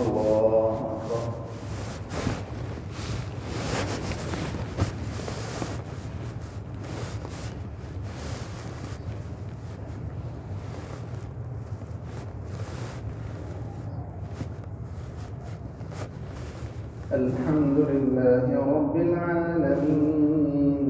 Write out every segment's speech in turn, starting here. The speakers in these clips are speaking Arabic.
الله أكبر. الحمد لله رب العالمين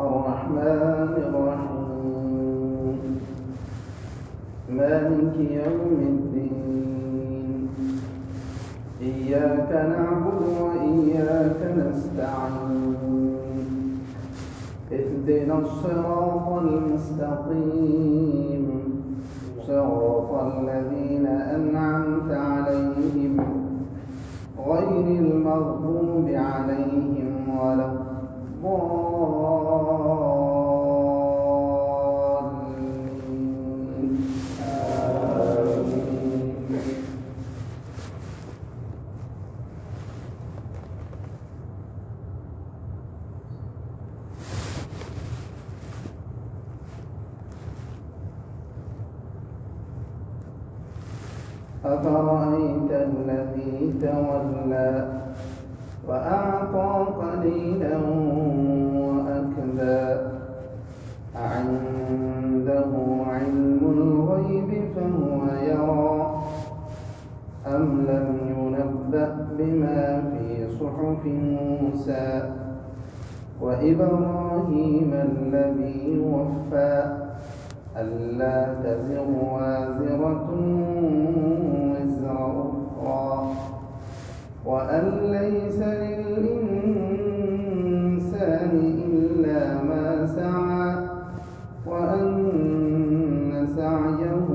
الرحمن الرحيم مالك يوم الدين إياك نعبد وإياك نستعين اهدنا الصراط المستقيم صراط الذين أنعمت عليهم غير المغضوب عليهم ولا الضالين آمين. أفرأيت الذي تولى وأعطى قليلا وأكدى أعنده علم الغيب فهو يرى أم لم ينبأ بما في صحف موسى وإبراهيم الذي وفى ألا تزر وازرة وزر أخرى وأن ليس للإنسان إلا ما سعى وأن سعيه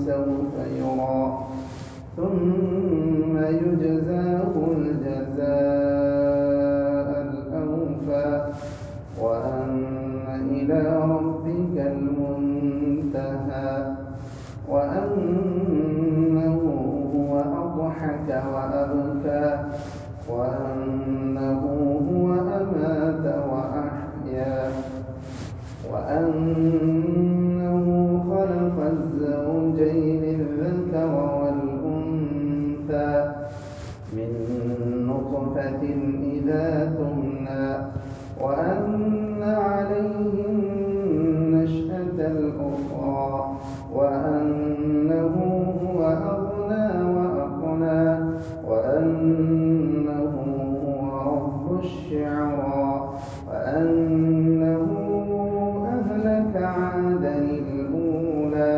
سوف يرى ثم يجزاه الجزاء الأوفى وأن إلى ربك المنتهى وأنه هو أضحك وأبكى وأنه هو أمات وأحيا وأنه خلق الزوجين الذكر والأنثى من نطفة إذا تمنى وأن عليه النشأة الأخرى وأنه هو أغنى وأقنى وأنه هو رب الشعرى وأنه أهلك عادا الأولى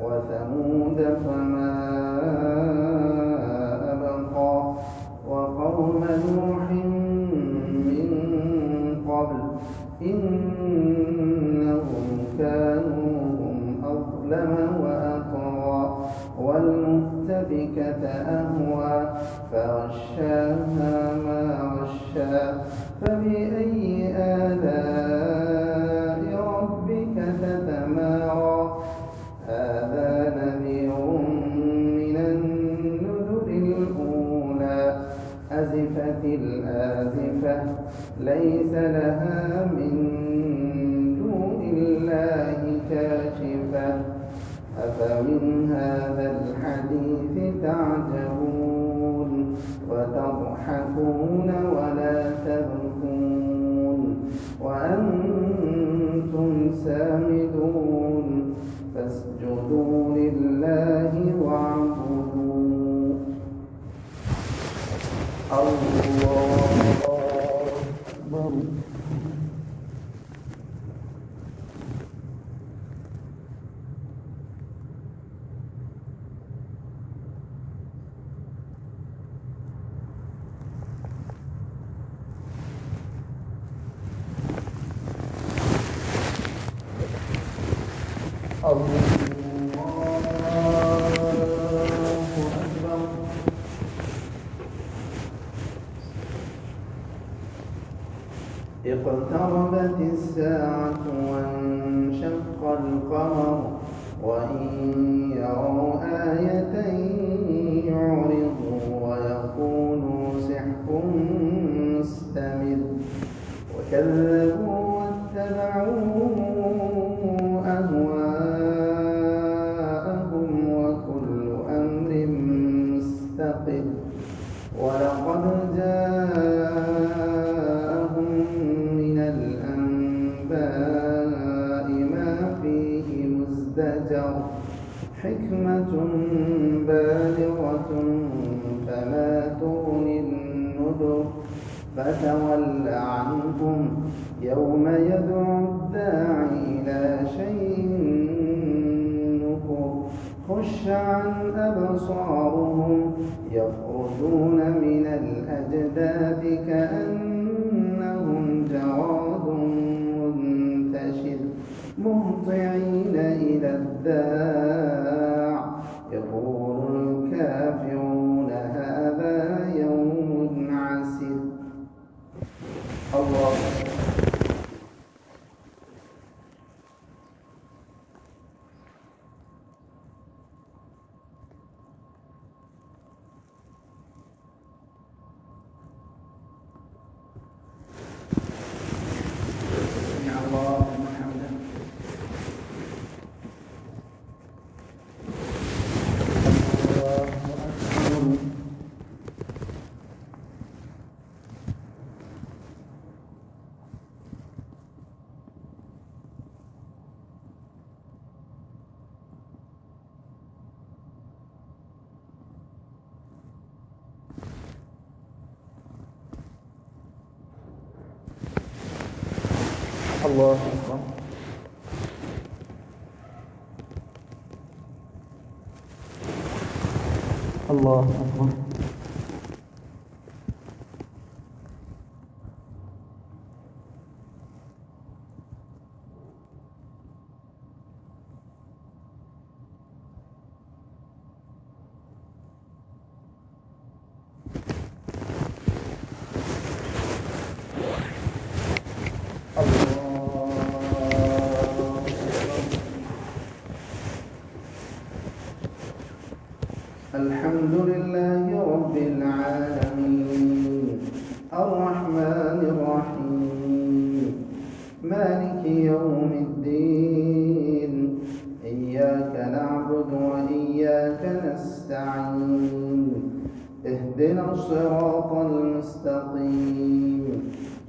وثمود فما أبقى وقوم نوح من قبل إنهم كانوا هم أظلم وأطغى والمؤتفكة أهوى فغشاها ما غشى فبأي آلاء ربك تتمارى هذا نذير من النذر الأولى أزفت الآزفة ليس لها من دون الله كاشفة أفمن هذا الحديث تعجبون وتضحكون ولا تبكون وأنتم سامدون فاسجدوا لله واعبدوا. الله أكبر. اقتربت الساعة وانشق القمر وإن يروا آية يعرضوا ويقولوا سحر مستمر وكذبوا واتبعوا أهواءهم وكل أمر مستقر ولقد جاءهم من الأنباء ما فيه مزدجر حكمة بالغة فما تغني النذر فتول عنهم يوم يدعو الداعي إلى شيء نكر خش عن أبصارهم يخرجون من الأجداث كأنهم جراد منتشر مهطعين إلى الداع يقول الكافرون هذا يوم عسر. الله سمع الله لمن حمده. الله أكبر. الله أكبر. الحمد لله رب العالمين الرحمن الرحيم مالك يوم الدين إياك نعبد وإياك نستعين اهدنا الصراط المستقيم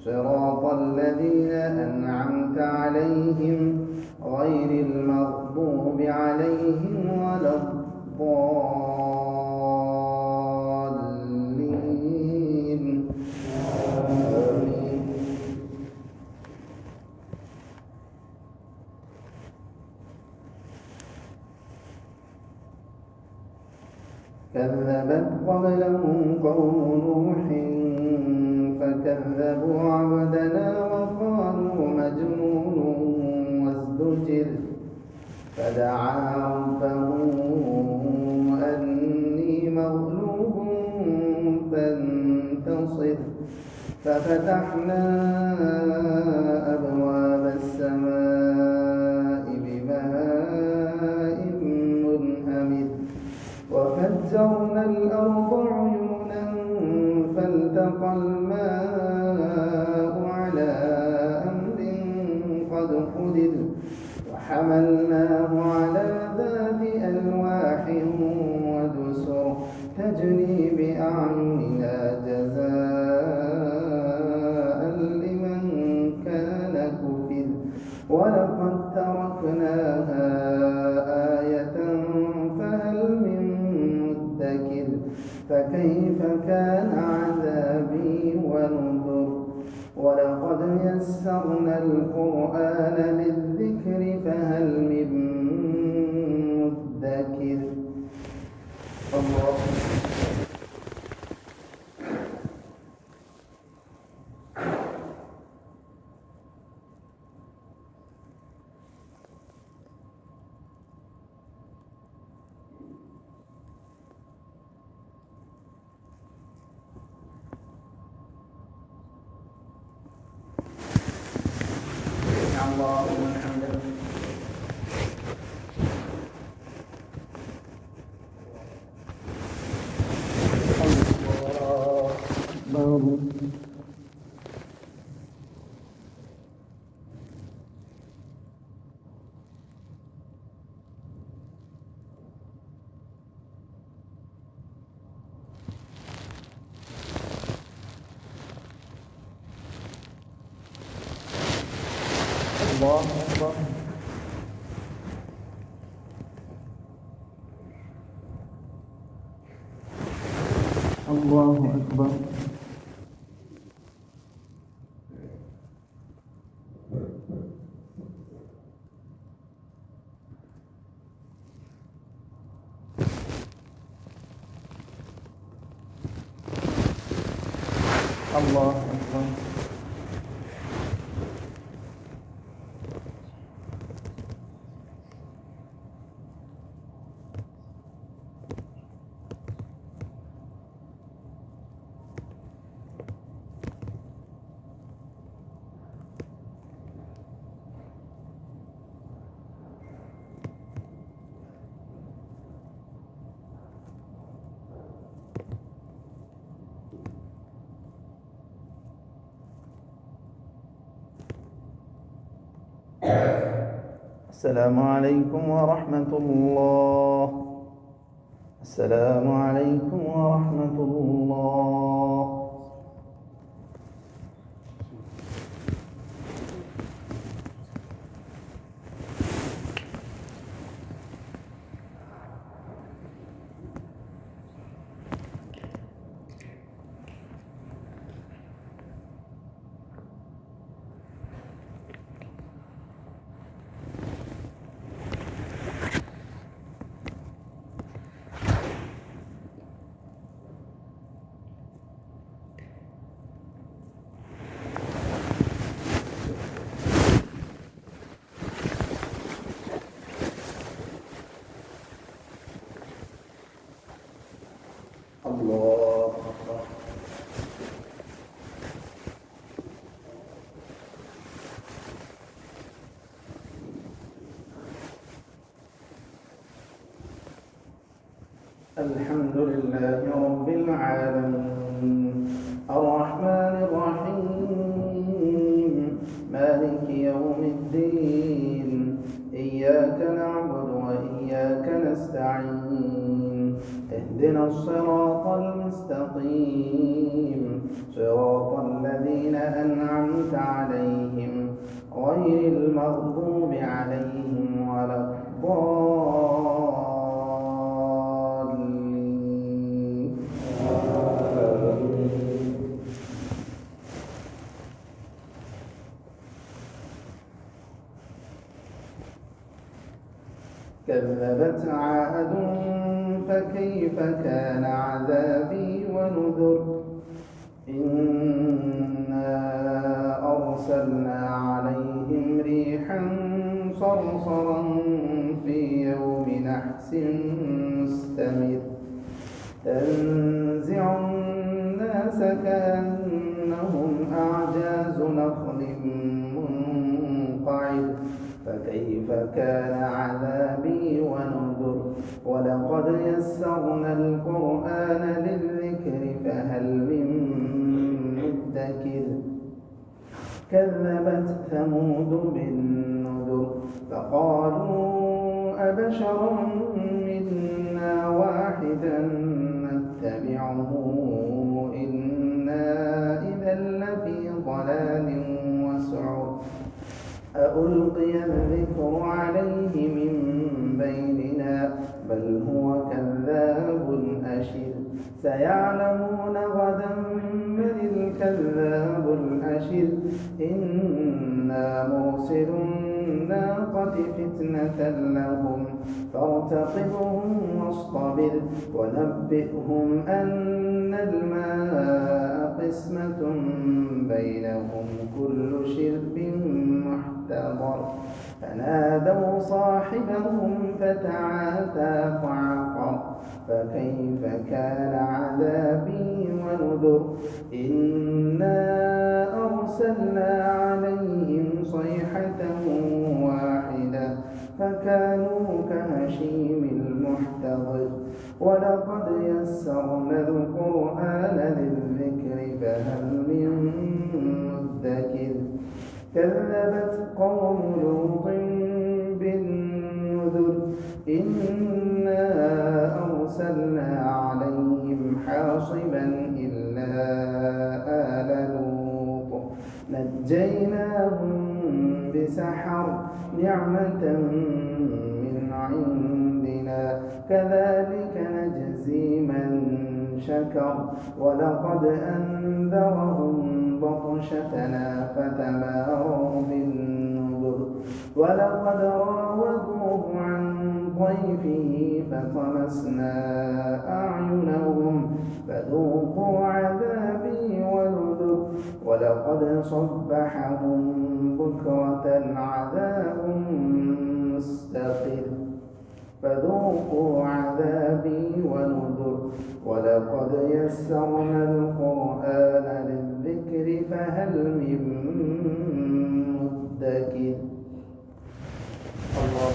صراط الذين أنعمت عليهم غير المغضوب عليهم ولا الضالين آمين. كذبت قبلهم قوم نوح فكذبوا عبدنا وقالوا مجنون وازدجر فدعا ربه أني مغلوب فانتصر ففتحنا أبواب السماء بماء منهمر وفجرنا الأرض عيونا فالتقى الماء على أمر قد قدر وحملناه على ذات ألواح ودسر تجري بأعيننا جزاء لمن كان كفر ولقد تركناها آية فهل من مدكر فكيف كان عذابي ونذر ولقد يسرنا القرآن للذكر فهل من مدكر. الله الله لمن حمده. الله أكبر. الله أكبر. الله أكبر. الله أكبر. السلام عليكم ورحمة الله. السلام عليكم ورحمة الله. الله أكبر. الحمد لله رب العالمين الرحمن الرحيم مالك يوم الدين إياك نعبد وإياك نستعين اهدنا الصراط المستقيم صراط الذين أنعمت عليهم غير المغضوب عليهم ولا الضالين. كذبت عاد فكيف كان عذابي ونذر. إنا أرسلنا عليهم ريحا صرصرا في يوم نحس مستمر تنزع الناس كأنهم أعجاز نخل منقعر فكيف كان عذابي ونذر. ولقد يسرنا القرآن للذكر فهل من مدكر. كذبت ثمود بالنذر فقالوا أبشرا منا واحدا نتبعه إنا إذا لفي ضلال وسعر. ألقي الذكر عليه من بيننا بل هو كذاب أشر. سيعلمون غدا من الكذاب الأشر. إنا مرسل الناقة فتنة لهم فارتقبهم واصطبر ونبئهم أن الماء قسمة بينهم كل شرب محتضر. فنادوا صاحبهم فتعاطى فعقر فكيف كان عذابي ونذر. إنا أرسلنا عليهم صيحة واحدة فكانوا كهشيم المحتضر. ولقد يسرنا القرآن للذكر فهل من مدكر. كذبت قوم لوط بالنذر. إنا أرسلنا عليهم حاصبا إلا آل لوط نجيناهم سحر نعمة من عندنا كذلك نجزي من شكر ولقد أنذرهم بطشتنا فتماروا بالنذر ولقد راودوه عن ضيفه فطمسنا أعينهم فذوقوا عذابي ونذر ولقد صبحهم بكرة عذاب مستقر فذوقوا عذابي ونذر ولقد يسرنا القرآن للذكر فهل من مدكر الله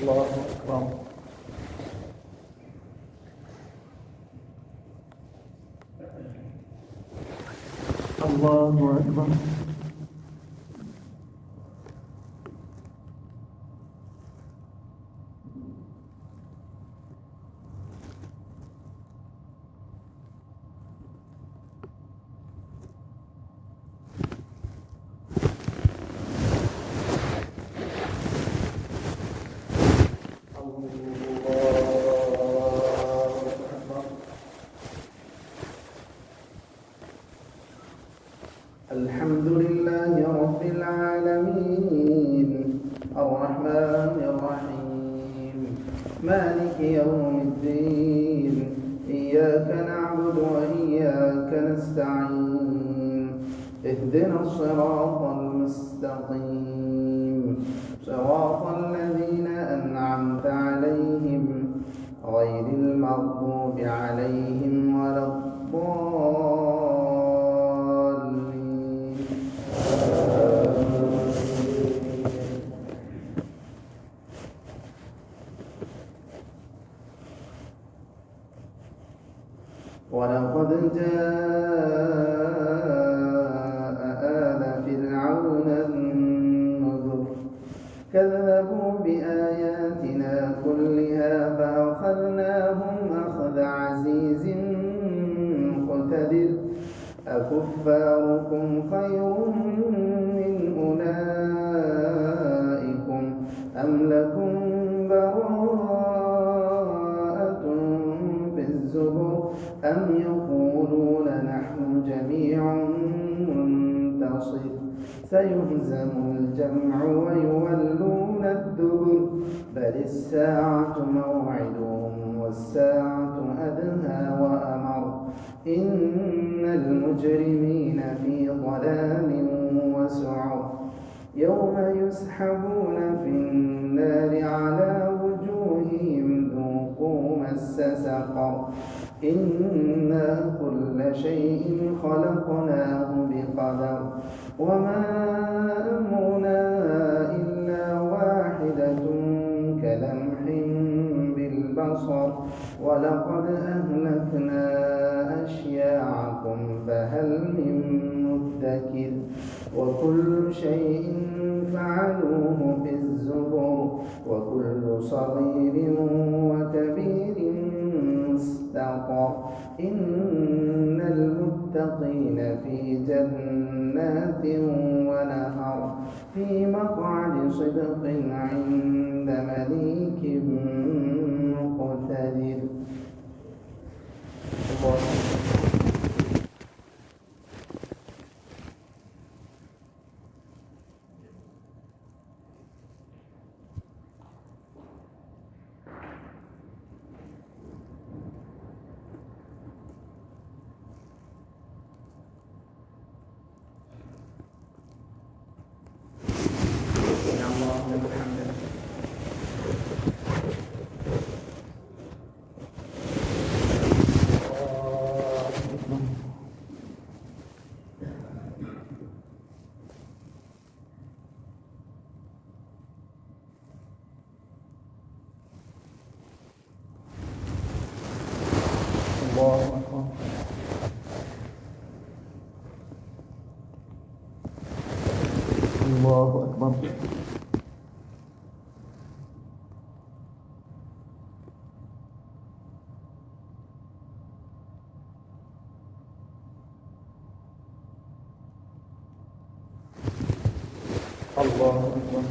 الله أكبر الله أكبر الحمد لله رب العالمين الرحمن الرحيم مالك يوم الدين إياك نعبد وإياك نستعين اهدنا الصراط المستقيم صراط الذين أنعمت عليهم غير المغضوب عليهم ولا الضالين ولقد جاء آل فرعون النذر كذبوا بآياتنا كلها فأخذناهم أخذ عزيز مقتدر أكفاركم خير من أولئكم أم لكم براءة في الزبر أم يقولون نحن جميع منتصر سيهزم الجمع ويولون الدبر بل الساعة موعدهم والساعة أدهى وأمر إن المجرمين في ضلال وسعر يوم يسحبون في النار على وجوههم ذوقوا مس سقر إنا كل شيء خلقناه بقدر وما أمرنا إلا واحدة كلمح بالبصر ولقد أهلكنا أشياعكم فهل من مدكر وكل شيء فعلوه في الزبر وكل صغير وكبير مستقر إن المتقين في جنات ونهر في مقعد صدق عند مليك مقتدر الله أكبر. الله أكبر. الله أكبر.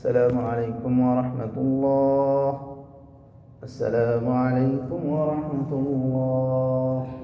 السلام عليكم ورحمة الله. السلام عليكم ورحمة الله.